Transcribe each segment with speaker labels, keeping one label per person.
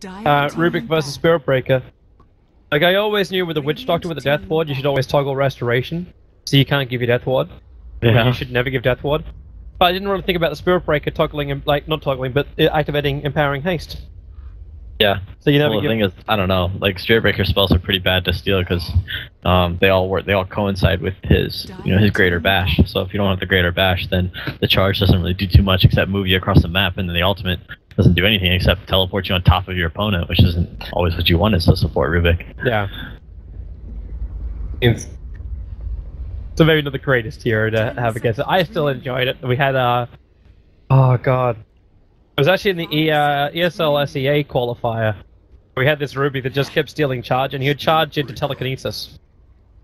Speaker 1: Rubik versus Spirit Breaker. Like, I always knew with the Witch Doctor with the Death Ward, you should always toggle Restoration, so you can't give your Death Ward.
Speaker 2: Yeah.
Speaker 1: You should never give Death Ward. But I didn't really think about the Spirit Breaker toggling, like, not toggling, but activating Empowering Haste.
Speaker 2: Yeah.
Speaker 1: So you never
Speaker 2: well, the thing is, I don't know. Like Spirit Breaker spells are pretty bad to steal because they all coincide with his his Greater Bash. So if you don't have the Greater Bash, then the charge doesn't really do too much except move you across the map, and then the ultimate doesn't do anything except teleport you on top of your opponent, which isn't always what you want as a support Rubik.
Speaker 1: Yeah. It's maybe not the greatest hero to have against it. I still enjoyed it. We had oh god. It was actually in the ESL SEA qualifier. We had this Ruby that just kept stealing charge, and he would charge into telekinesis.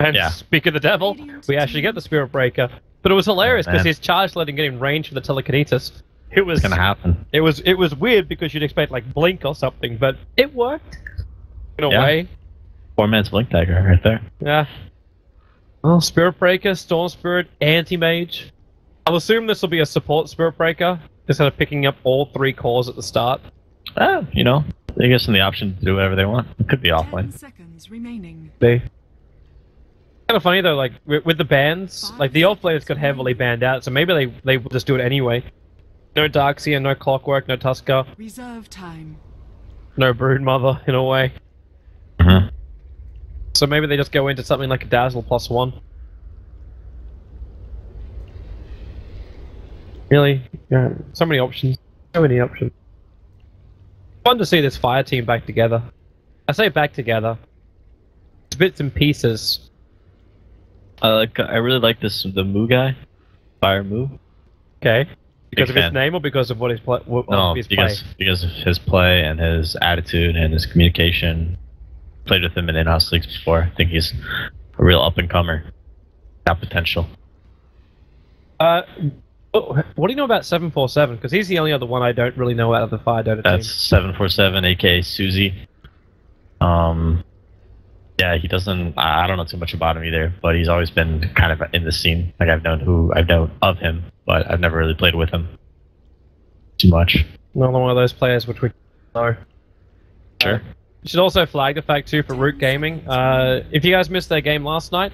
Speaker 1: And speak of the devil, we actually get the Spirit Breaker. But it was hilarious because his charge let him get in range for the telekinesis. It was
Speaker 2: gonna happen.
Speaker 1: It was weird because you'd expect like Blink or something, but it worked in a way.
Speaker 2: 4 man's Blink Dagger right there.
Speaker 1: Yeah. Well, Spirit Breaker, Storm Spirit, Anti-Mage. I'll assume this will be a support Spirit Breaker, instead of picking up all 3 cores at the start.
Speaker 2: You know, they give them the option to do whatever they want. It could be offline.
Speaker 3: 10 seconds remaining.
Speaker 1: Kind of funny though, like with the bans, like the off players got heavily banned out, so maybe they will just do it anyway. No Darkseer, no Clockwork, no Tusker.
Speaker 3: Reserve time.
Speaker 1: No Broodmother, in a way.
Speaker 2: Mm-hmm.
Speaker 1: So maybe they just go into something like a Dazzle +1. Really? Yeah, so many options. So many options. Fun to see this Fire team back together. I say back together. It's bits and pieces.
Speaker 2: I really like the Moo guy. Fire Moo.
Speaker 1: Okay. Because
Speaker 2: Big
Speaker 1: of his
Speaker 2: fan.
Speaker 1: name or because of what his play?
Speaker 2: No,
Speaker 1: his
Speaker 2: because of his play and his attitude and his communication. Played with him in in-house leagues before. I think he's a real up-and-comer. Got potential.
Speaker 1: What do you know about 747? Because he's the only other one I don't really know out of the FireDota team.
Speaker 2: That's 747, aka Susie. Yeah, he doesn't. I don't know too much about him either, but he's always been kind of in the scene. Like I've known of him, but I've never really played with him too much.
Speaker 1: Another one of those players which we know.
Speaker 2: Sure.
Speaker 1: You should also flag the fact too for Root Gaming. If you guys missed their game last night,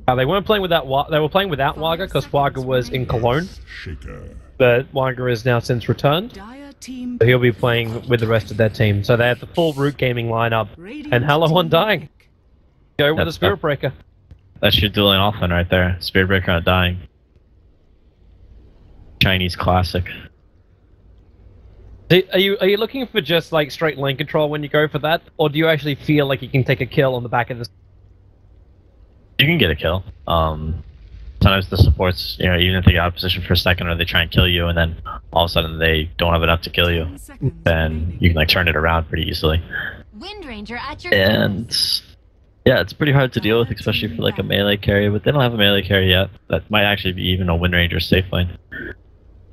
Speaker 1: they weren't playing with that. They were playing without Waga because Waga was in Cologne. But Waga is now since returned. So he'll be playing with the rest of their team. So they have the full Root Gaming lineup. And Hello Undying. Go with the Spirit Breaker.
Speaker 2: That's your dueling offline right there. Spirit Breaker Undying. Chinese classic.
Speaker 1: Are you looking for just like straight lane control when you go for that, or do you actually feel like you can take a kill on the back of this?
Speaker 2: You can get a kill. Sometimes the supports, even if they get out of position for a second, or they try and kill you, and then all of a sudden they don't have enough to kill you, then you can like turn it around pretty easily.
Speaker 4: Wind Ranger at your
Speaker 2: And yeah, it's pretty hard to deal with, especially for like a melee carry. But they don't have a melee carry yet. That might actually be even a Wind Ranger safe lane,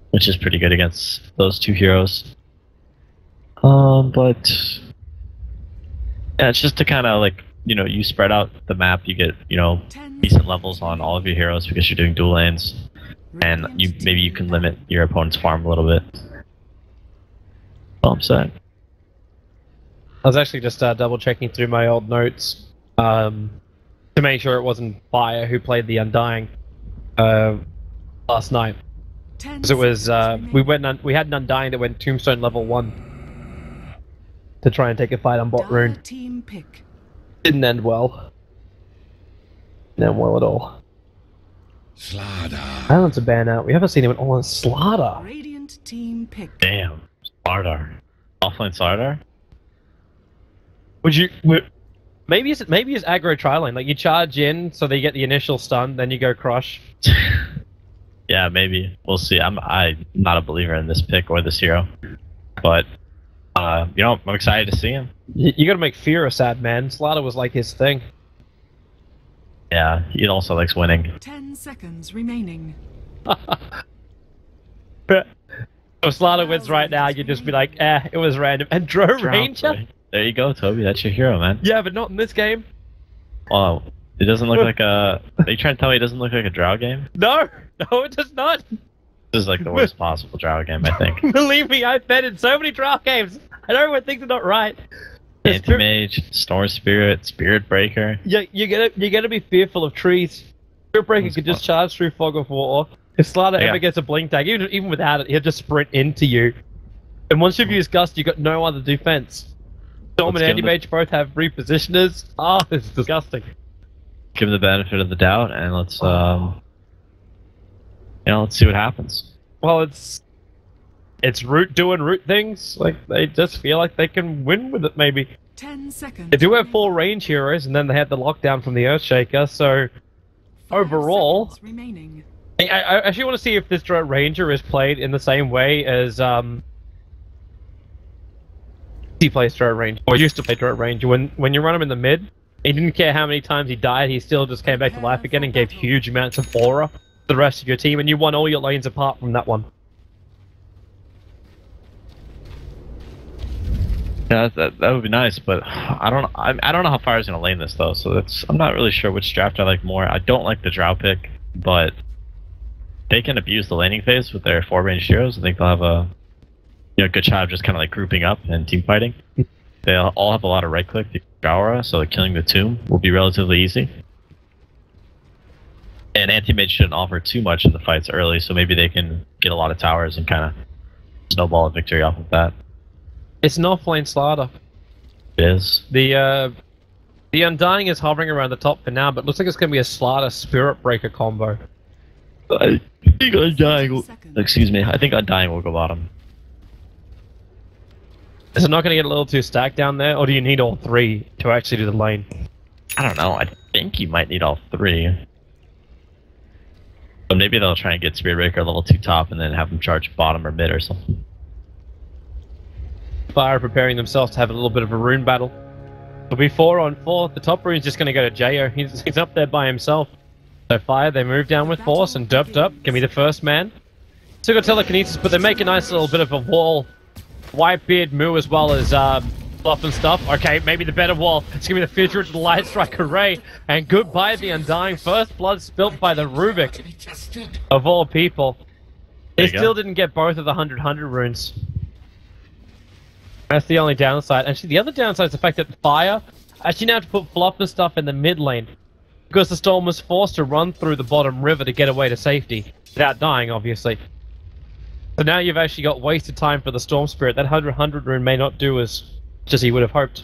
Speaker 2: which is pretty good against those 2 heroes. But yeah, it's just to kind of like, you spread out the map, you get, decent levels on all of your heroes because you're doing dual lanes, and maybe you can limit your opponent's farm a little bit. All I'm saying.
Speaker 1: I was actually just double checking through my old notes to make sure it wasn't Fire who played the Undying last night. Because it was we had an Undying that went Tombstone level 1 to try and take a fight on bot rune. Didn't end well. Didn't end well at all.
Speaker 5: Slardar.
Speaker 1: Balance a ban out. We haven't seen him at all on Slardar.
Speaker 3: Radiant team pick.
Speaker 2: Damn, Slardar. Offline Slardar?
Speaker 1: Maybe it's aggro tri-lane. Like you charge in, so they get the initial stun, then you go crush.
Speaker 2: Yeah, maybe. We'll see. I'm not a believer in this pick or this hero, but I'm excited to see him.
Speaker 1: You gotta make Fear a sad man. Slardar was like his thing.
Speaker 2: Yeah, he also likes winning.
Speaker 3: 10 seconds remaining.
Speaker 1: If Slardar wins right now, you'd just be like, it was random. And Drow Ranger?
Speaker 2: There you go, Toby. That's your hero, man.
Speaker 1: Yeah, but not in this game.
Speaker 2: Oh, it doesn't look like a... Are you trying to tell me it doesn't look like a Drow game?
Speaker 1: No, it does not.
Speaker 2: This is like the worst possible Drow game, I think.
Speaker 1: Believe me, I've bet in so many Drow games. know everyone thinks they're not right.
Speaker 2: Anti-mage, Storm Spirit, Spirit Breaker.
Speaker 1: Yeah, you gotta be fearful of trees. Spirit Breaker could just charge through Fog of War. If Slider ever gets a blink tag, even without it, he'll just sprint into you. And once you've used Gust, you've got no other defense. Storm and Anti-Mage both have repositioners. Oh, it's disgusting.
Speaker 2: Give him the benefit of the doubt, and let's let's see what happens.
Speaker 1: Well, it's Root doing Root things. Like, they just feel like they can win with it, maybe.
Speaker 3: 10 seconds.
Speaker 1: They do have 4 range heroes, and then they had the lockdown from the Earthshaker, so overall...
Speaker 3: Remaining.
Speaker 1: I actually want to see if this Drow Ranger is played in the same way as, he plays Drow Ranger, or used to play Drow Ranger. When you run him in the mid, he didn't care how many times he died, he still just came back to life again and gave huge amounts of aura to the rest of your team, and you won all your lanes apart from that one.
Speaker 2: Yeah, that would be nice, but I don't know how Fire's gonna lane this though. So I'm not really sure which draft I like more. I don't like the Drow pick, but they can abuse the laning phase with their 4 range heroes. I think they'll have a good shot of just kind of like grouping up and team fighting. They all have a lot of right click aura, so like killing the tomb will be relatively easy. And anti-mage shouldn't offer too much in the fights early, so maybe they can get a lot of towers and kind of snowball a victory off of that.
Speaker 1: It's an offlane Slider.
Speaker 2: It is.
Speaker 1: The Undying is hovering around the top for now, but looks like it's going to be a Slider Spirit Breaker combo.
Speaker 2: I think Undying will... Excuse me, I think Undying will go bottom.
Speaker 1: Is it not going to get a little too stacked down there, or do you need all 3 to actually do the lane?
Speaker 2: I don't know, I think you might need all 3. But maybe they'll try and get Spirit Breaker level 2 top and then have them charge bottom or mid or something.
Speaker 1: Fire preparing themselves to have a little bit of a rune battle. It'll be 4 on 4. The top rune's just going to go to Jo. He's up there by himself. So Fire, they move down with force and derped up. Can be the first man. Still got telekinesis, but they make a nice little bit of a wall. Whitebeard, Moo, as well as Fluff and stuff. Okay, maybe the better wall. It's going to be the future of the Light Strike Array. And goodbye the Undying. First blood spilt by the Rubik. Of all people. They still didn't get both of the 100 runes. That's the only downside. Actually, the other downside is the fact that Fire actually now have to put Fluff and stuff in the mid lane. Because the Storm was forced to run through the bottom river to get away to safety. Without dying, obviously. So now you've actually got wasted time for the Storm Spirit. That 100 rune may not do as much as he would have hoped.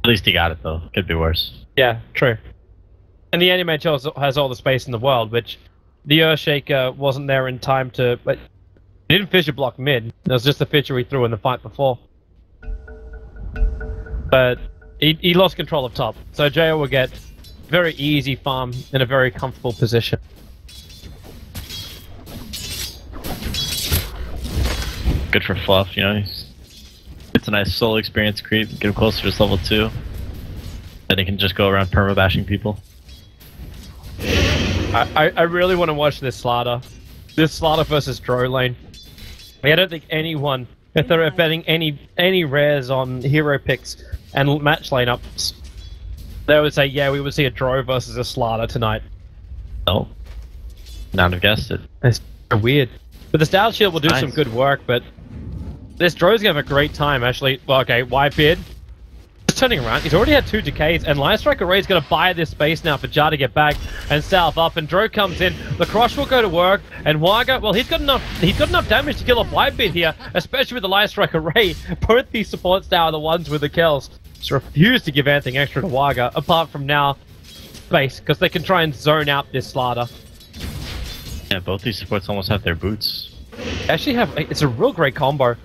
Speaker 2: At least he got it though. Could be worse.
Speaker 1: Yeah, true. And the Anti-Mage has all the space in the world, which the Earthshaker wasn't there in time to... But he didn't fissure block mid. It was just the fissure he threw in the fight before. But he lost control of top. So Jo will get very easy farm in a very comfortable position.
Speaker 2: Good for Fluff, it's a nice soul experience creep, get him closer to level 2. Then he can just go around perma-bashing people.
Speaker 1: I really want to watch this Slider. This Slider versus Drow lane. I don't think anyone, if they're betting any rares on hero picks and match lineups, they would say, yeah, we would see a Drow versus a Slider tonight.
Speaker 2: No. Not have guessed it.
Speaker 1: It's so weird. But the Stout Shield will do some good work, but this Drow's gonna have a great time, actually. Well, okay, Whitebeard. Just turning around. He's already had 2 decays, and Light Strike Array's gonna buy this space now for Jar to get back and south up, and Drow comes in. The Crush will go to work, and Waga, well, he's got enough damage to kill off Whitebeard here, especially with the Light Strike Array. Both these supports now are the ones with the kills. Just refuse to give anything extra to Waga, apart from now space, because they can try and zone out this Slider.
Speaker 2: Yeah, both these supports almost have their boots.
Speaker 1: They actually have, it's a real great combo.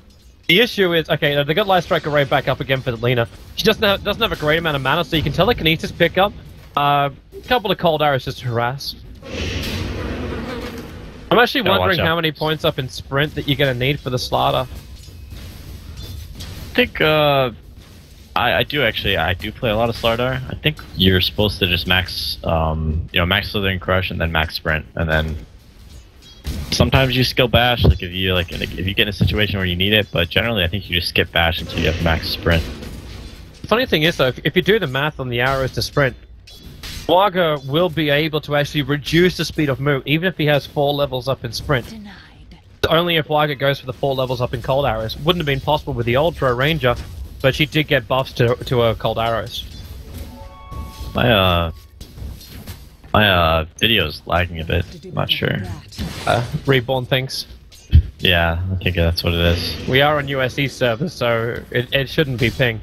Speaker 1: The issue is, okay, they got Light Strike Array back up again for Lena. She doesn't have a great amount of mana, so you can telekinesis pick up. A couple of cold arrows just to harass. I'm actually wondering how many points up in sprint that you're going to need for the Slider.
Speaker 2: I think, I do play a lot of Slardar. I think you're supposed to just max, max Slithering Crush and then max Sprint, and then sometimes you skill Bash, like if you get in a situation where you need it, but generally I think you just skip Bash until you have max Sprint.
Speaker 1: The funny thing is though, if you do the math on the arrows to sprint, Waga will be able to actually reduce the speed of move, even if he has 4 levels up in sprint.
Speaker 4: Denied.
Speaker 1: Only if Wagga goes for the 4 levels up in cold arrows. Wouldn't have been possible with the old Drow Ranger, but she did get buffs to her cold arrows.
Speaker 2: My video's lagging a bit. I'm not sure.
Speaker 1: Reborn things.
Speaker 2: Yeah, I think that's what it is.
Speaker 1: We are on USC servers, so it shouldn't be ping.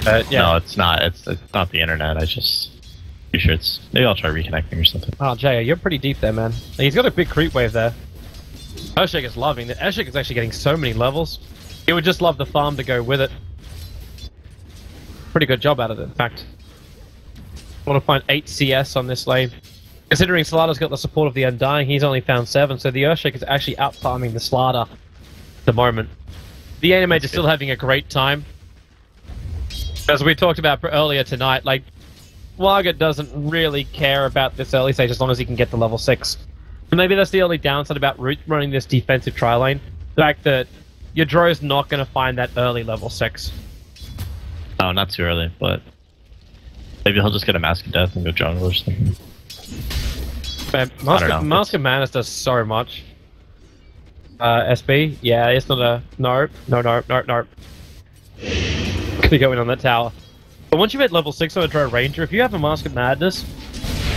Speaker 1: Yeah.
Speaker 2: No, it's not. It's not the internet. Pretty sure it's. Maybe I'll try reconnecting or something.
Speaker 1: Oh, Jay, you're pretty deep there, man. He's got a big creep wave there. Urshik is loving it. Urshik is actually getting so many levels. He would just love the farm to go with it. Pretty good job out of it, in fact. I want to find 8 CS on this lane. Considering Slaughter's got the support of the Undying, he's only found 7, so the Urshik is actually out-farming the Slaughter at the moment. The Animate is still having a great time. As we talked about earlier tonight, like, Wagga doesn't really care about this early stage as long as he can get to level 6. And maybe that's the only downside about running this defensive tri lane. The fact that your Drow's not going to find that early level 6.
Speaker 2: Oh, not too early, but maybe he'll just get a Mask of Death and go jungle or something.
Speaker 1: Man, Mask of Madness does so much. SB? Yeah, it's not a... Nope. Nope. Could be going on that tower. But once you've hit level 6 on a Drow Ranger, if you have a Mask of Madness,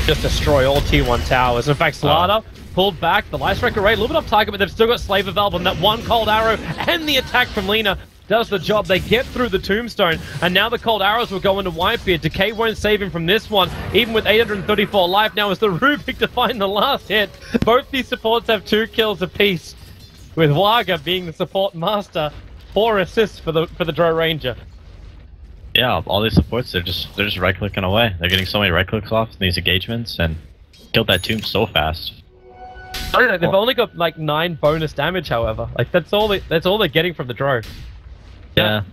Speaker 1: just destroy all Tier 1 towers. In fact, Slaughter pulled back, the Light Strike array, a little bit off target, but they've still got Slaver Valve on that one cold arrow, and the attack from Lina does the job. They get through the tombstone, and now the cold arrows will go into Whitebeard. Decay won't save him from this one, even with 834 life. Now is the Rubik to find the last hit. Both these supports have 2 kills apiece, with Wagga being the support master. 4 assists for the Drow Ranger.
Speaker 2: Yeah, all these supports, they're just right-clicking away. They're getting so many right-clicks off in these engagements, and killed that tomb so fast.
Speaker 1: I don't know, they've only got like 9 bonus damage, however. Like that's all they're getting from the Drow.
Speaker 2: Yeah.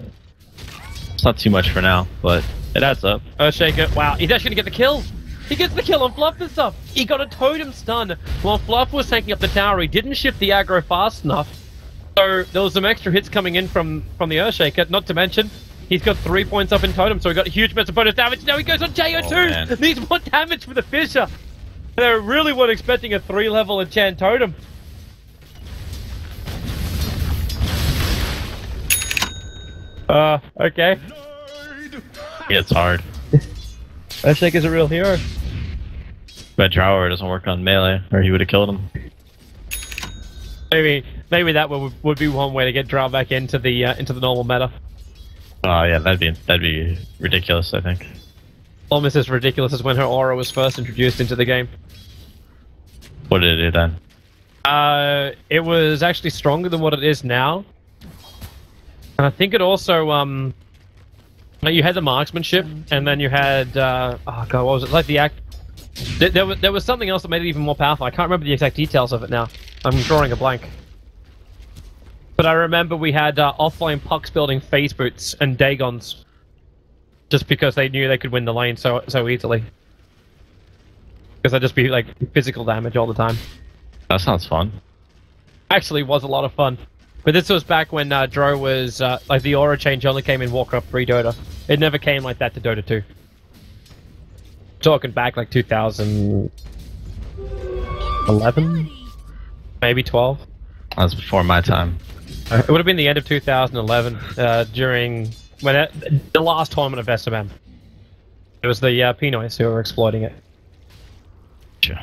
Speaker 2: It's not too much for now, but it adds up.
Speaker 1: Earthshaker, wow, he's actually gonna get the kill! He gets the kill on Fluff and stuff! He got a totem stun while Fluff was taking up the tower. He didn't shift the aggro fast enough. So there was some extra hits coming in from the Earthshaker, not to mention he's got 3 points up in totem, so he got a huge amount of bonus damage. Now he goes on JO2! Needs 1 damage for the Fissure! They really weren't expecting a 3-level enchant totem. Okay.
Speaker 2: Yeah, it's hard.
Speaker 1: Earthshaker's a real hero.
Speaker 2: But Drower doesn't work on melee, or he would have killed him.
Speaker 1: Maybe that would be one way to get Drow back into the normal meta.
Speaker 2: Oh yeah, that'd be ridiculous, I think.
Speaker 1: Almost as ridiculous as when her aura was first introduced into the game.
Speaker 2: What did it do then?
Speaker 1: It was actually stronger than what it is now. And I think it also, you had the marksmanship, and then you had, oh god, what was it? Like the act... There was something else that made it even more powerful. I can't remember the exact details of it now. I'm drawing a blank. But I remember we had offlane pucks building phase boots and Dagons. Just because they knew they could win the lane so easily. Because they'd just be like physical damage all the time.
Speaker 2: That sounds fun.
Speaker 1: Actually was a lot of fun. But this was back when Drow was, like the aura change only came in Warcraft 3 Dota. It never came like that to Dota 2. Talking back like 2011? Maybe 12?
Speaker 2: That was before my time.
Speaker 1: It would have been the end of 2011, during the last tournament of SMM. It was the Pinoys who were exploiting it.
Speaker 2: Sure.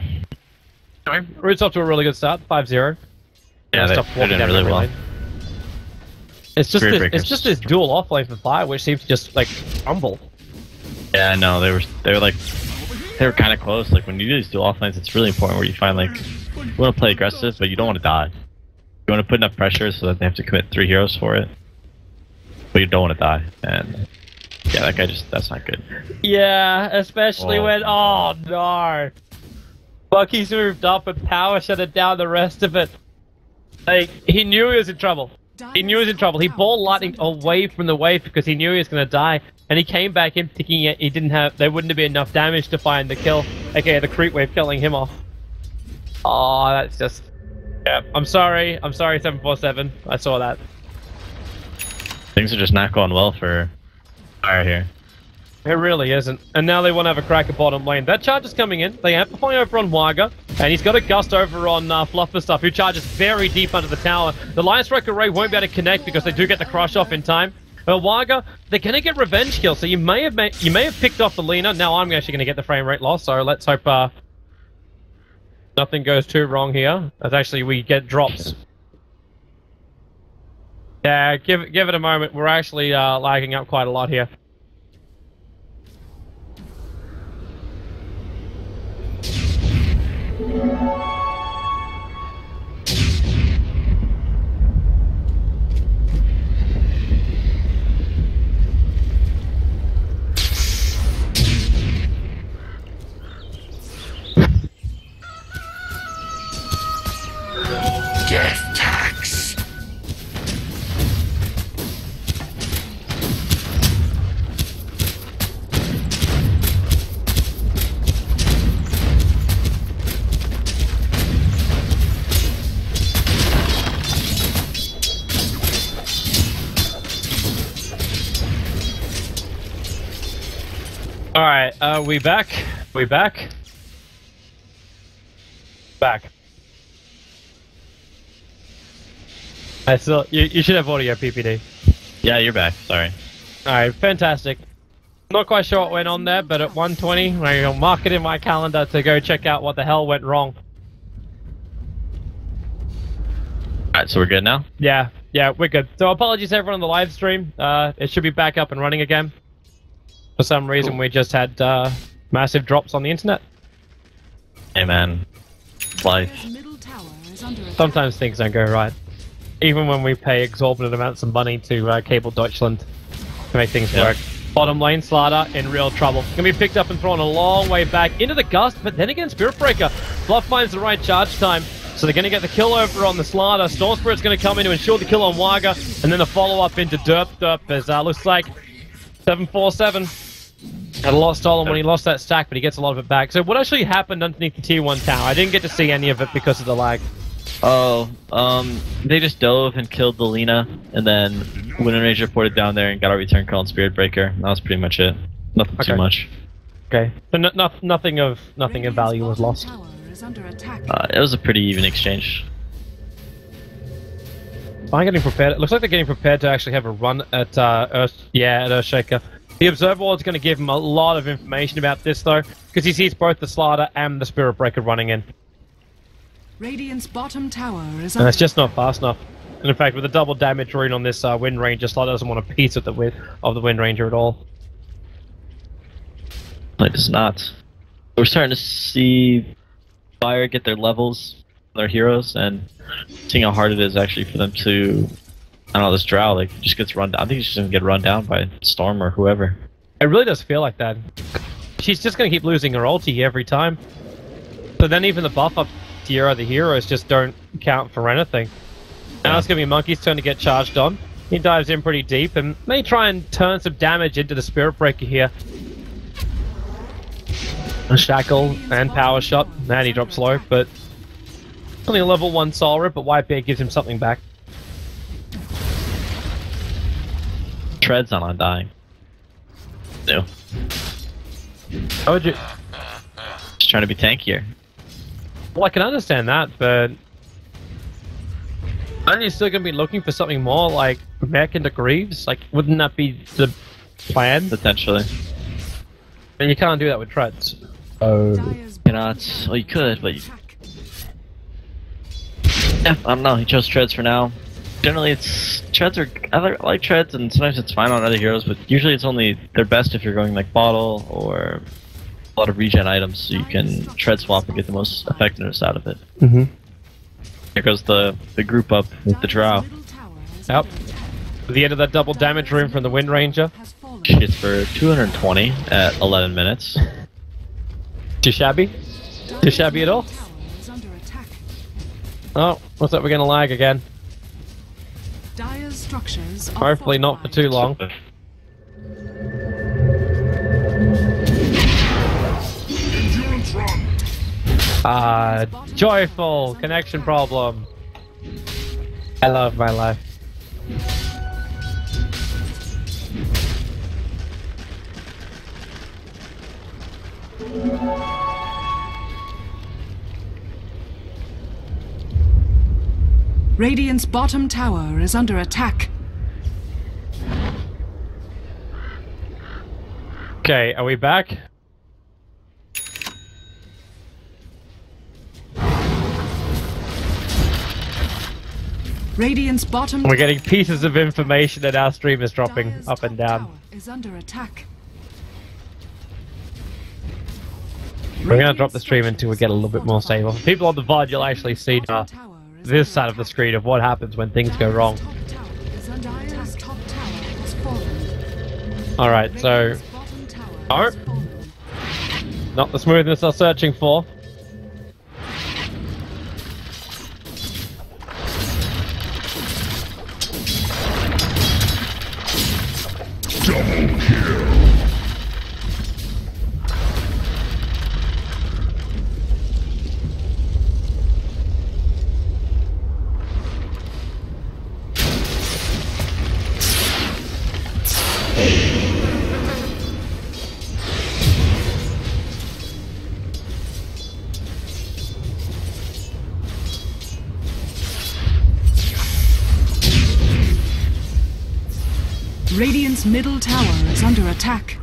Speaker 1: Anyway, Root's off to a really good start, 5-0.
Speaker 2: Yeah, they're doing really well.
Speaker 1: Lane. It's just this dual offlane for Fire, which seems to just like crumble.
Speaker 2: Yeah, no, they were kind of close. Like when you do these dual offlanes, it's really important where you find like you want to play aggressive, but you don't want to die. You want to put enough pressure so that they have to commit 3 heroes for it, but you don't want to die. And yeah, that guy that's not good.
Speaker 1: Yeah, especially when oh no, Bucky's moved up and power shut it down the rest of it. Like he knew he was in trouble. He knew he was in trouble. He ball lightning away from the wave because he knew he was going to die, and he came back in thinking he didn't have. There wouldn't be enough damage to find the kill. Okay, the creep wave killing him off. Oh, that's just. Yeah, I'm sorry 747. I saw that.
Speaker 2: Things are just not going well for Fire here.
Speaker 1: It really isn't. And now they want to have a crack at bottom lane. That charge is coming in. They amplify over on Wagga. And he's got a gust over on Fluffer Stuff, who charges very deep under the tower. The Lion Strike Array won't be able to connect because they do get the crush off in time. But Waga, they're going to get revenge kills, so you may have picked off the Lina. Now I'm actually going to get the frame rate loss, so let's hope nothing goes too wrong here. As actually we get drops. Yeah, give it a moment. We're actually lagging up quite a lot here.
Speaker 5: Death tax.
Speaker 1: Alright, we back? We back? Back. I still, you should have audio, PPD.
Speaker 2: Yeah, you're back. Sorry.
Speaker 1: Alright, fantastic. Not quite sure what went on there, but at 1:20, I'm going to mark it in my calendar to go check out what the hell went wrong.
Speaker 2: Alright, so we're good now?
Speaker 1: Yeah, we're good. So apologies everyone on the live stream. It should be back up and running again. For some reason, we just had massive drops on the internet.
Speaker 2: Hey man, life.
Speaker 1: Sometimes things don't go right. Even when we pay exorbitant amounts of money to Cable Deutschland to make things work. Bottom lane, Slardar in real trouble. Gonna be picked up and thrown a long way back into the gust, but then again, Spirit Breaker. Bluff finds the right charge time, so they're gonna get the kill over on the Slardar. Storm Spirit's gonna come in to ensure the kill on Waga, and then the follow-up into Derp, as looks like 747. Had a lot stolen when he lost that stack, but he gets a lot of it back. So what actually happened underneath the tier 1 tower? I didn't get to see any of it because of the lag.
Speaker 2: Oh, they just dove and killed the Lina, and then Windranger ported down there and got a return call on Spirit Breaker. That was pretty much it. Nothing too much.
Speaker 1: Okay, so nothing of value was lost.
Speaker 2: It was a pretty even exchange.
Speaker 1: I'm getting prepared. It looks like they're getting prepared to actually have a run at Earthshaker. The Observer Wall is going to give him a lot of information about this, though, because he sees both the Slardar and the Spirit Breaker running in.
Speaker 3: Radiant's bottom tower is
Speaker 1: And it's just not fast enough. And in fact, with the double damage rune on this Wind Ranger, Slardar doesn't want a piece of the Wind Ranger at all.
Speaker 2: It does not. We're starting to see Fire get their levels, their heroes, and seeing how hard it is actually for them to... I don't know, this Drow, like, just gets run down. I think he's just gonna get run down by Storm or whoever.
Speaker 1: It really does feel like that. She's just gonna keep losing her ulti every time. So then even the buff up tier of the heroes just don't count for anything. Now it's gonna be Monkey's turn to get charged on. He dives in pretty deep and may try and turn some damage into the Spirit Breaker here. A Shackle and Power Shot. And he drops low, but only a level 1 Soul Rip, but Whitebeard gives him something back.
Speaker 2: Tread's on Undying. No.
Speaker 1: How would you...
Speaker 2: Just trying to be tankier.
Speaker 1: Well, I can understand that, but... aren't you still going to be looking for something more like Mech into Greaves? Like, wouldn't that be the plan?
Speaker 2: Potentially.
Speaker 1: And you can't do that with Treads.
Speaker 2: Oh. Cannot. Well, you could, but you... Yeah, I don't know. He chose Treads for now. Generally, Treads are... I like Treads, and sometimes it's fine on other heroes, but usually it's only... they're best if you're going like Bottle, or a lot of regen items, so you can Tread swap and get the most effectiveness out of it.
Speaker 1: Mm-hmm.
Speaker 2: Here goes the group up with the Drow.
Speaker 1: Yep. At the end of that double damage rune from the Wind Ranger.
Speaker 2: Shits for 220 at 11 minutes.
Speaker 1: Too shabby? Too shabby at all? Oh, looks like we're gonna lag again. Hopefully not for too long. Joyful connection problem. I love my life.
Speaker 3: Radiant's bottom tower is under attack.
Speaker 1: Okay, are we back?
Speaker 3: Radiant's bottom.
Speaker 1: We're getting pieces of information and our stream is dropping
Speaker 3: Dire's
Speaker 1: up and
Speaker 3: top
Speaker 1: down.
Speaker 3: tower is under attack.
Speaker 1: We're gonna drop the stream until we get a little bit more stable. People on the VOD, you'll actually see this side of the screen of what happens when things go wrong. Alright, so... Oh! Not the smoothness I'm searching for.
Speaker 5: Double kill.
Speaker 3: Radiant's middle tower is under attack.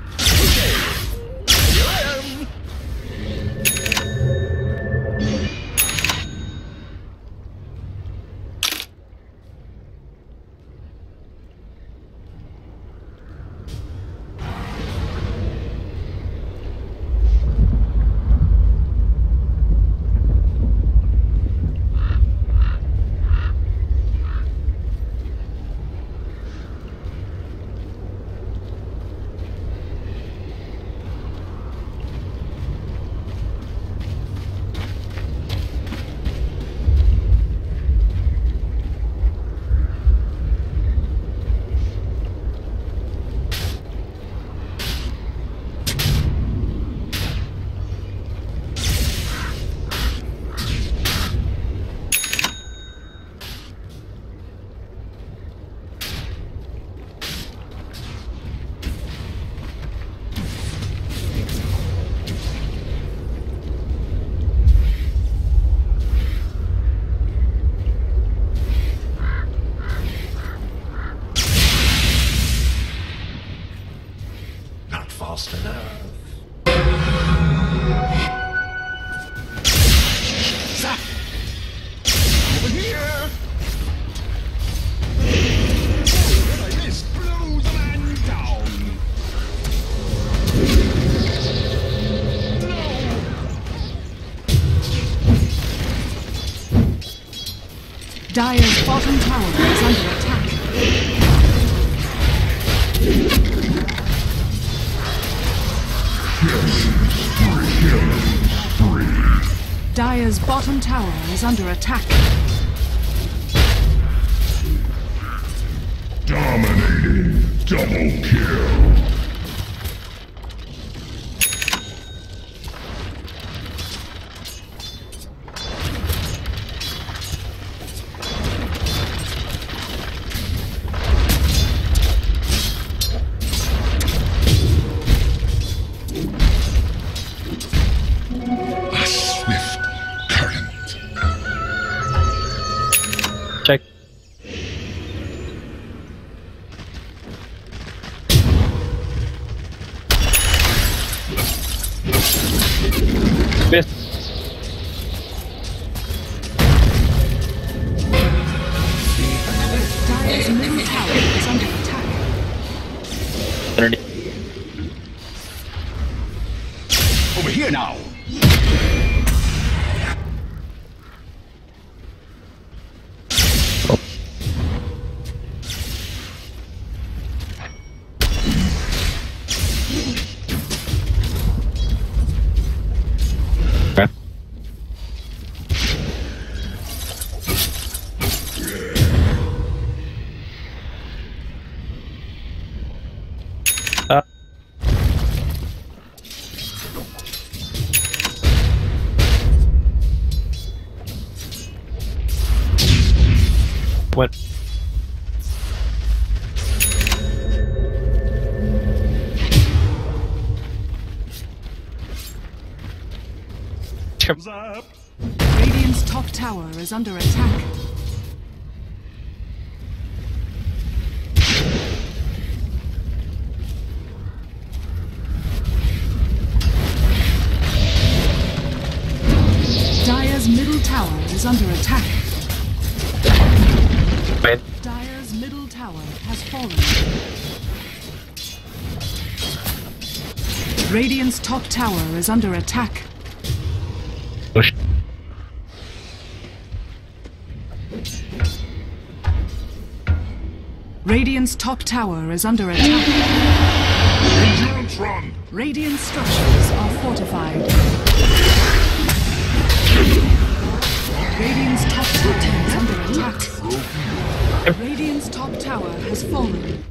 Speaker 5: Fast enough. Zap! Over here! This blows the man down! No!
Speaker 3: Dire's bottom tower is under attack. Dire's bottom tower is under attack.
Speaker 5: Dominating. Double kill.
Speaker 1: Check. Miss.
Speaker 3: Dire's middle tower is under attack.
Speaker 5: Over here now.
Speaker 1: What?
Speaker 3: Radiant's top tower is under attack. tower is under attack.
Speaker 1: Wait.
Speaker 3: Dire's middle tower has fallen. Radiant's top tower is under attack.
Speaker 2: Push.
Speaker 3: Radiant's top tower is under attack.
Speaker 5: Endurance run.
Speaker 3: Radiant structures are fortified. Radiant's top tower is under attack. Radiant's top tower has fallen.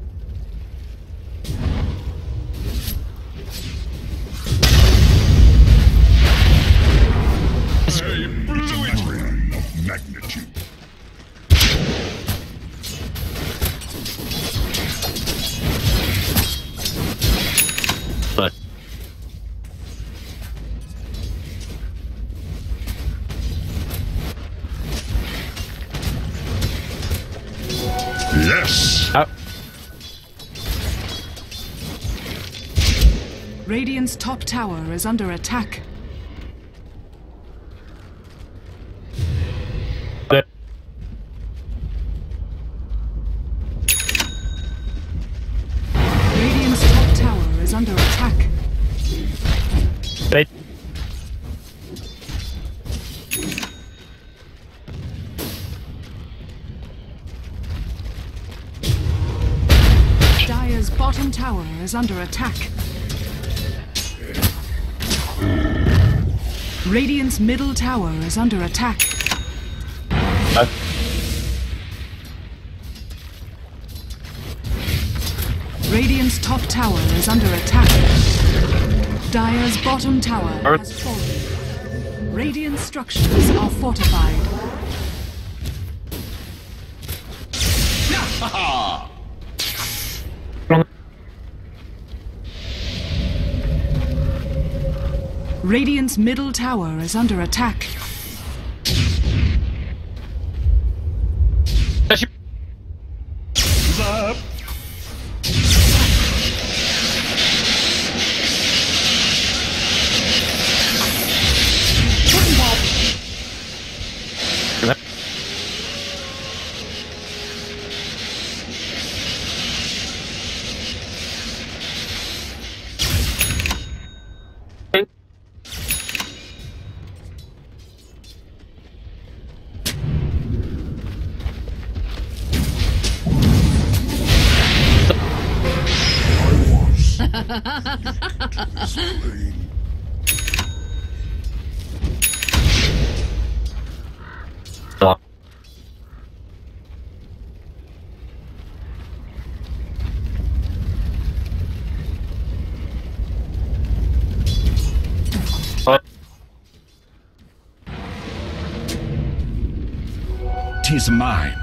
Speaker 5: A glittering of magnitude.
Speaker 2: But
Speaker 5: Yes.
Speaker 2: out.
Speaker 3: Radiant's top tower is under attack.
Speaker 2: But
Speaker 3: Radiant's top tower is under attack.
Speaker 2: they
Speaker 3: Dire's bottom tower is under attack. Radiant's middle tower is under attack. Radiant's top tower is under attack. Dire's bottom tower has fallen. Radiant structures are fortified. Radiant's middle tower is under attack.
Speaker 5: Up. Slain. Tis mine.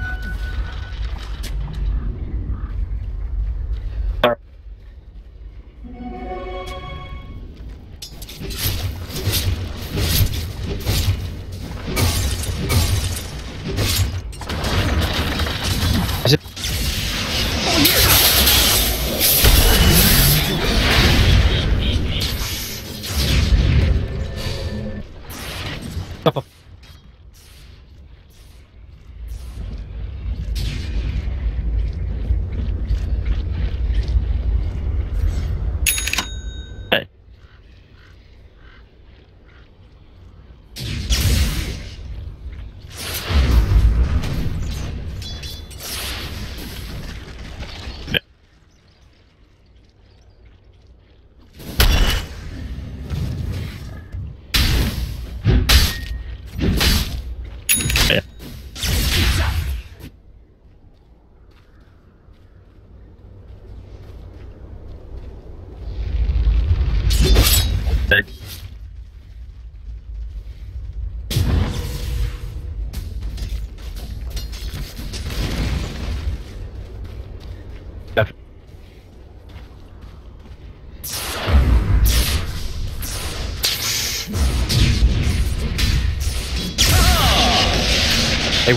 Speaker 2: Okay. Yeah. Hey,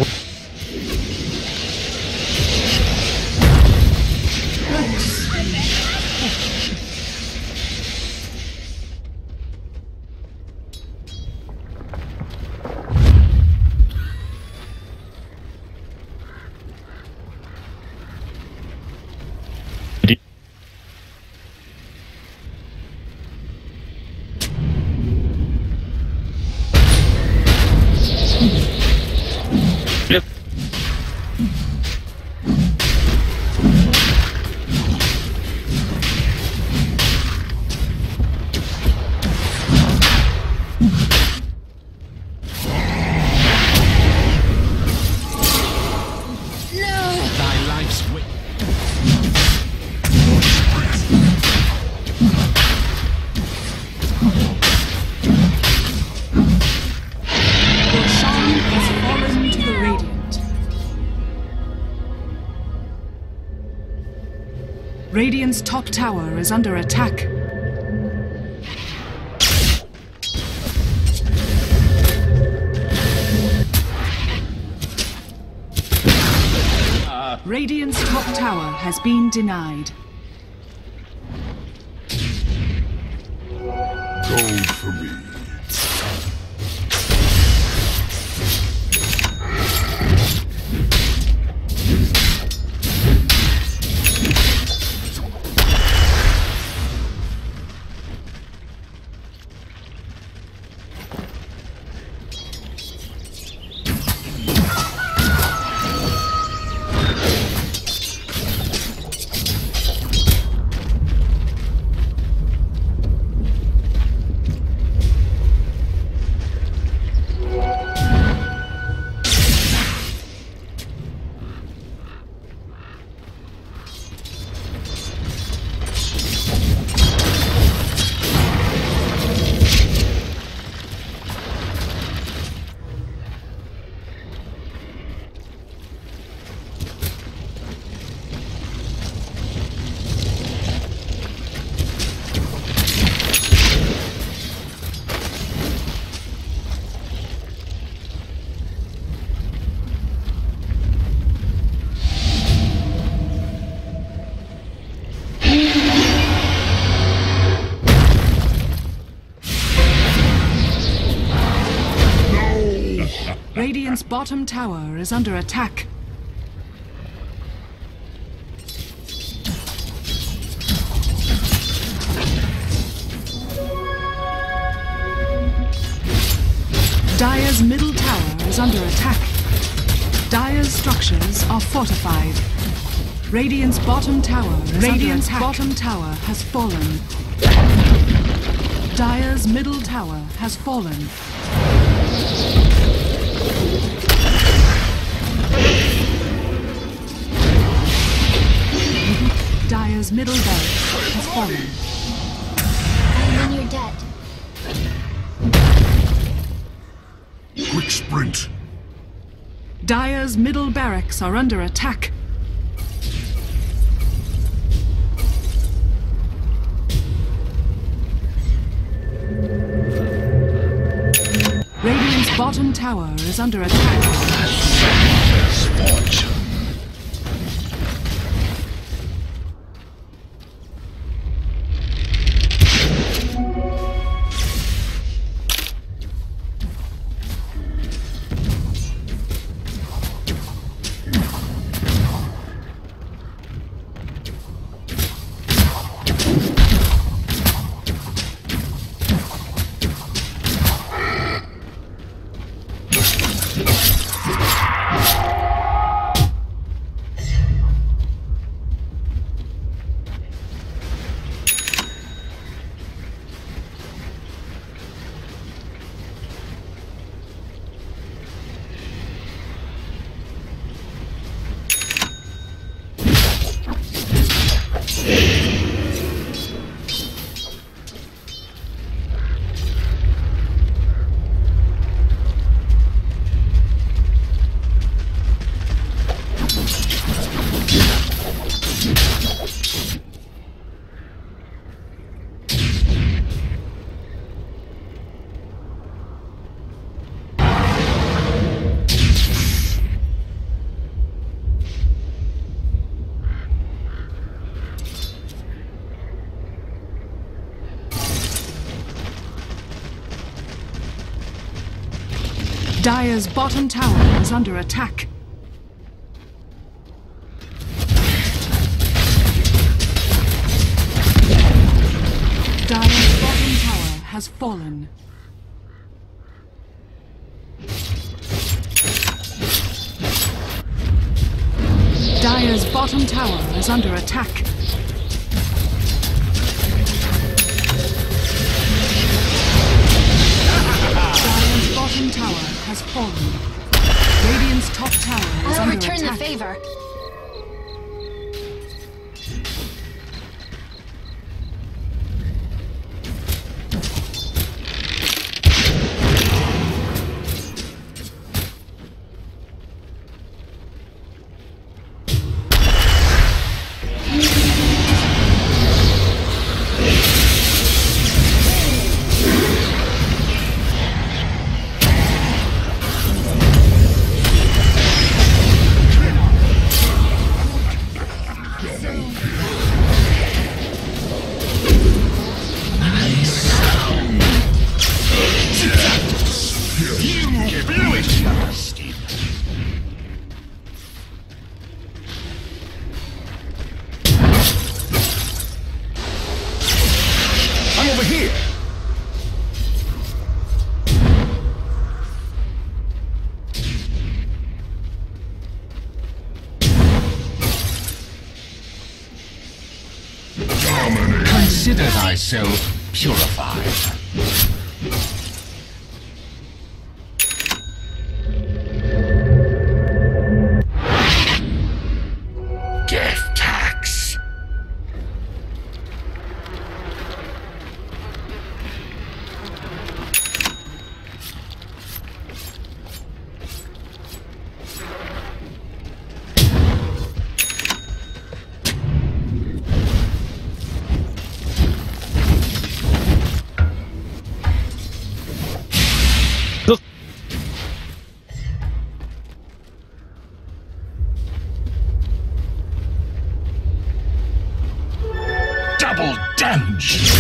Speaker 3: Radiant's top tower is under attack. Radiant's top tower has been denied.
Speaker 5: Gold for me.
Speaker 3: Radiant's bottom tower is under attack. Dire's middle tower is under attack. Dire's structures are fortified. Radiant's bottom tower is Radiant's under attack. Bottom tower has fallen. Dire's middle tower has fallen. Dire's middle barracks has fallen.
Speaker 4: I'm in your debt.
Speaker 5: Quick sprint.
Speaker 3: Dire's middle barracks are under attack. Radiant's bottom tower is under attack.
Speaker 5: Fortune.
Speaker 3: Dire's bottom tower is under attack. Dire's bottom tower has fallen. Dire's bottom tower is under attack. Dire's bottom tower has fallen. Radiant's top tower is
Speaker 4: I'll
Speaker 3: under
Speaker 4: return
Speaker 3: attack.
Speaker 4: the favor.
Speaker 5: thyself purified. Death tax. Double damage!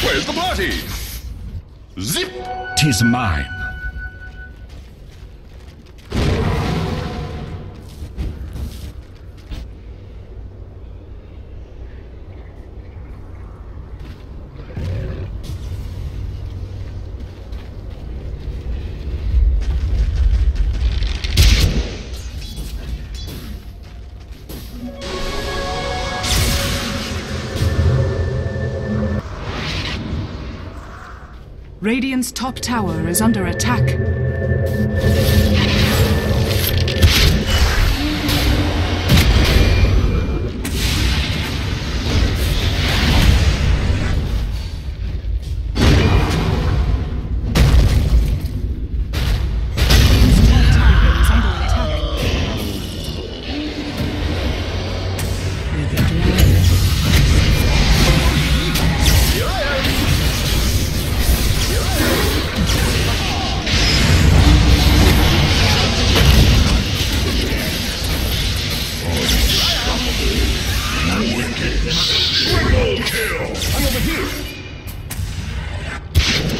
Speaker 5: Where's the party? Zip! 'Tis mine.
Speaker 3: Radiant's top tower is under attack.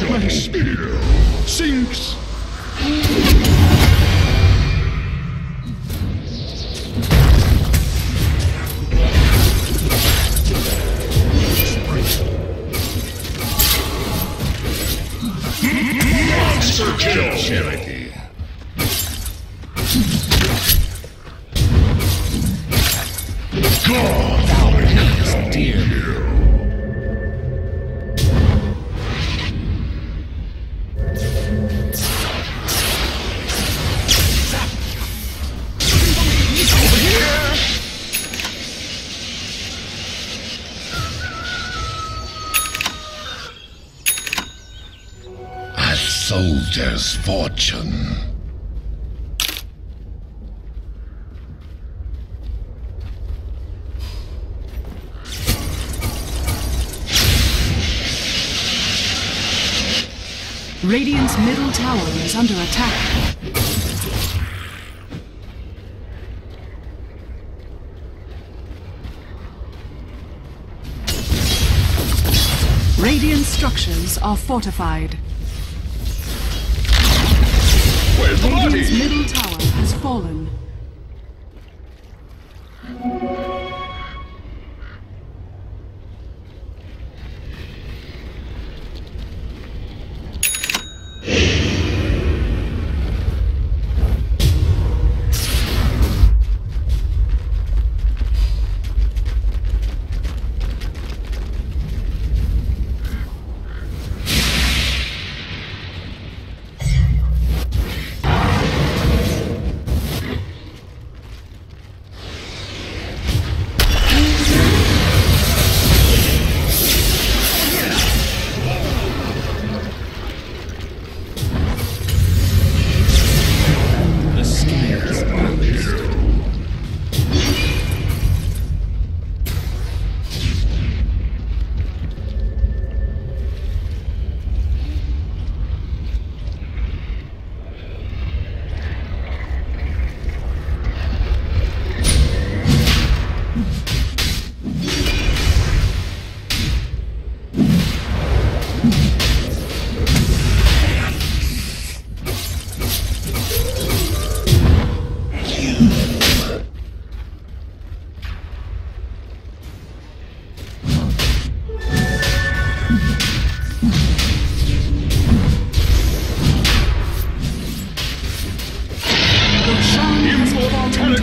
Speaker 3: My spear sinks. Monster kill. Charity. God, our is dear. A soldier's fortune. Radiant's middle tower is under attack. Radiant structures are fortified.
Speaker 5: Where's the party?
Speaker 3: Radiant's middle tower has fallen.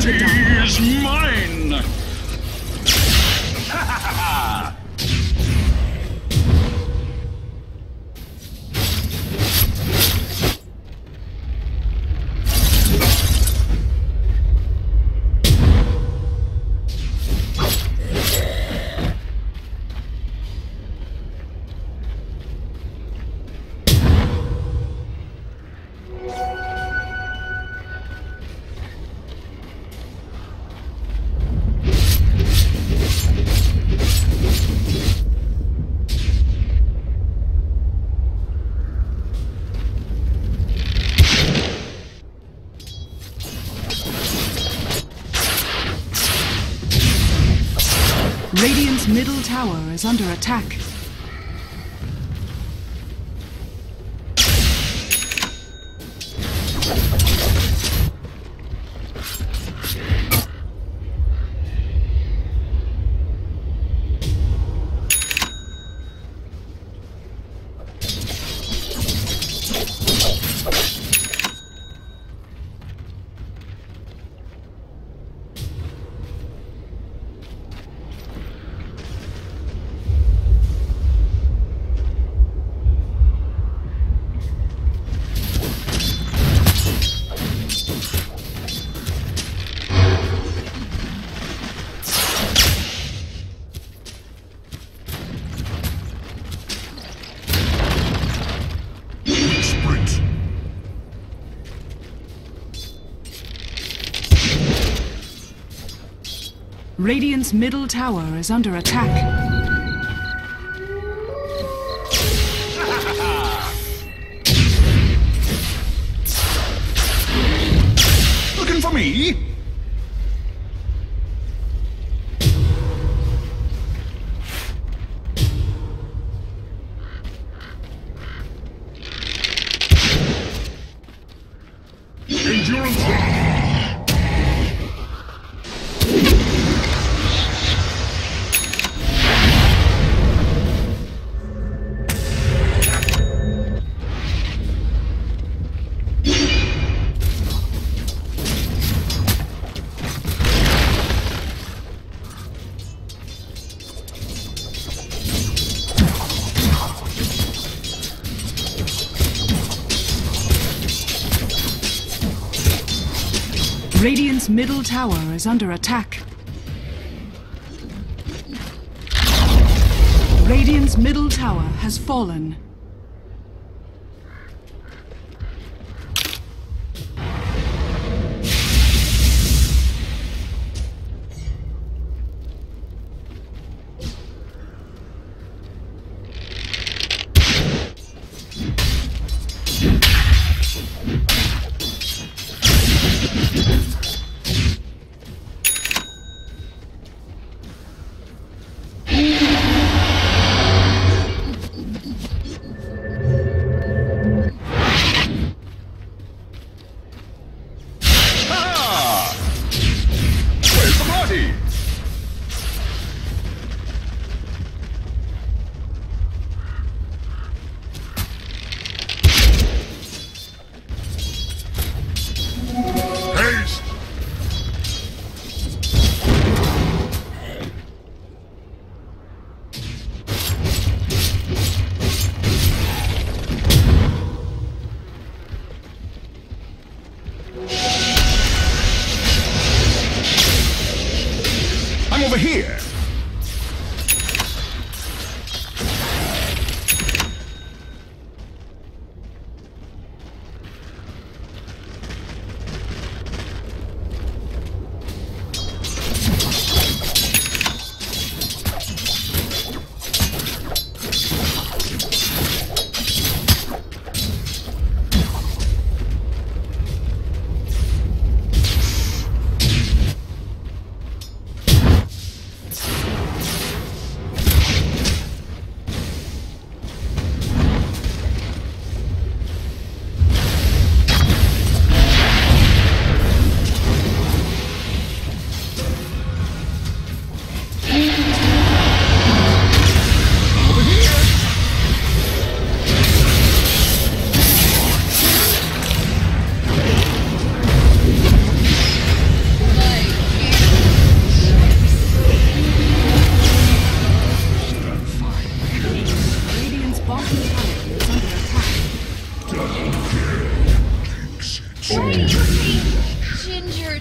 Speaker 5: booty
Speaker 3: to die.
Speaker 5: is mine!
Speaker 3: Radiant's middle tower is under attack. Radiant's middle tower is under attack.
Speaker 5: Looking for me? Endurance.
Speaker 3: Radiant's middle tower is under attack. Radiant's middle tower has fallen. Over here.
Speaker 4: Gingered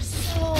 Speaker 4: soul.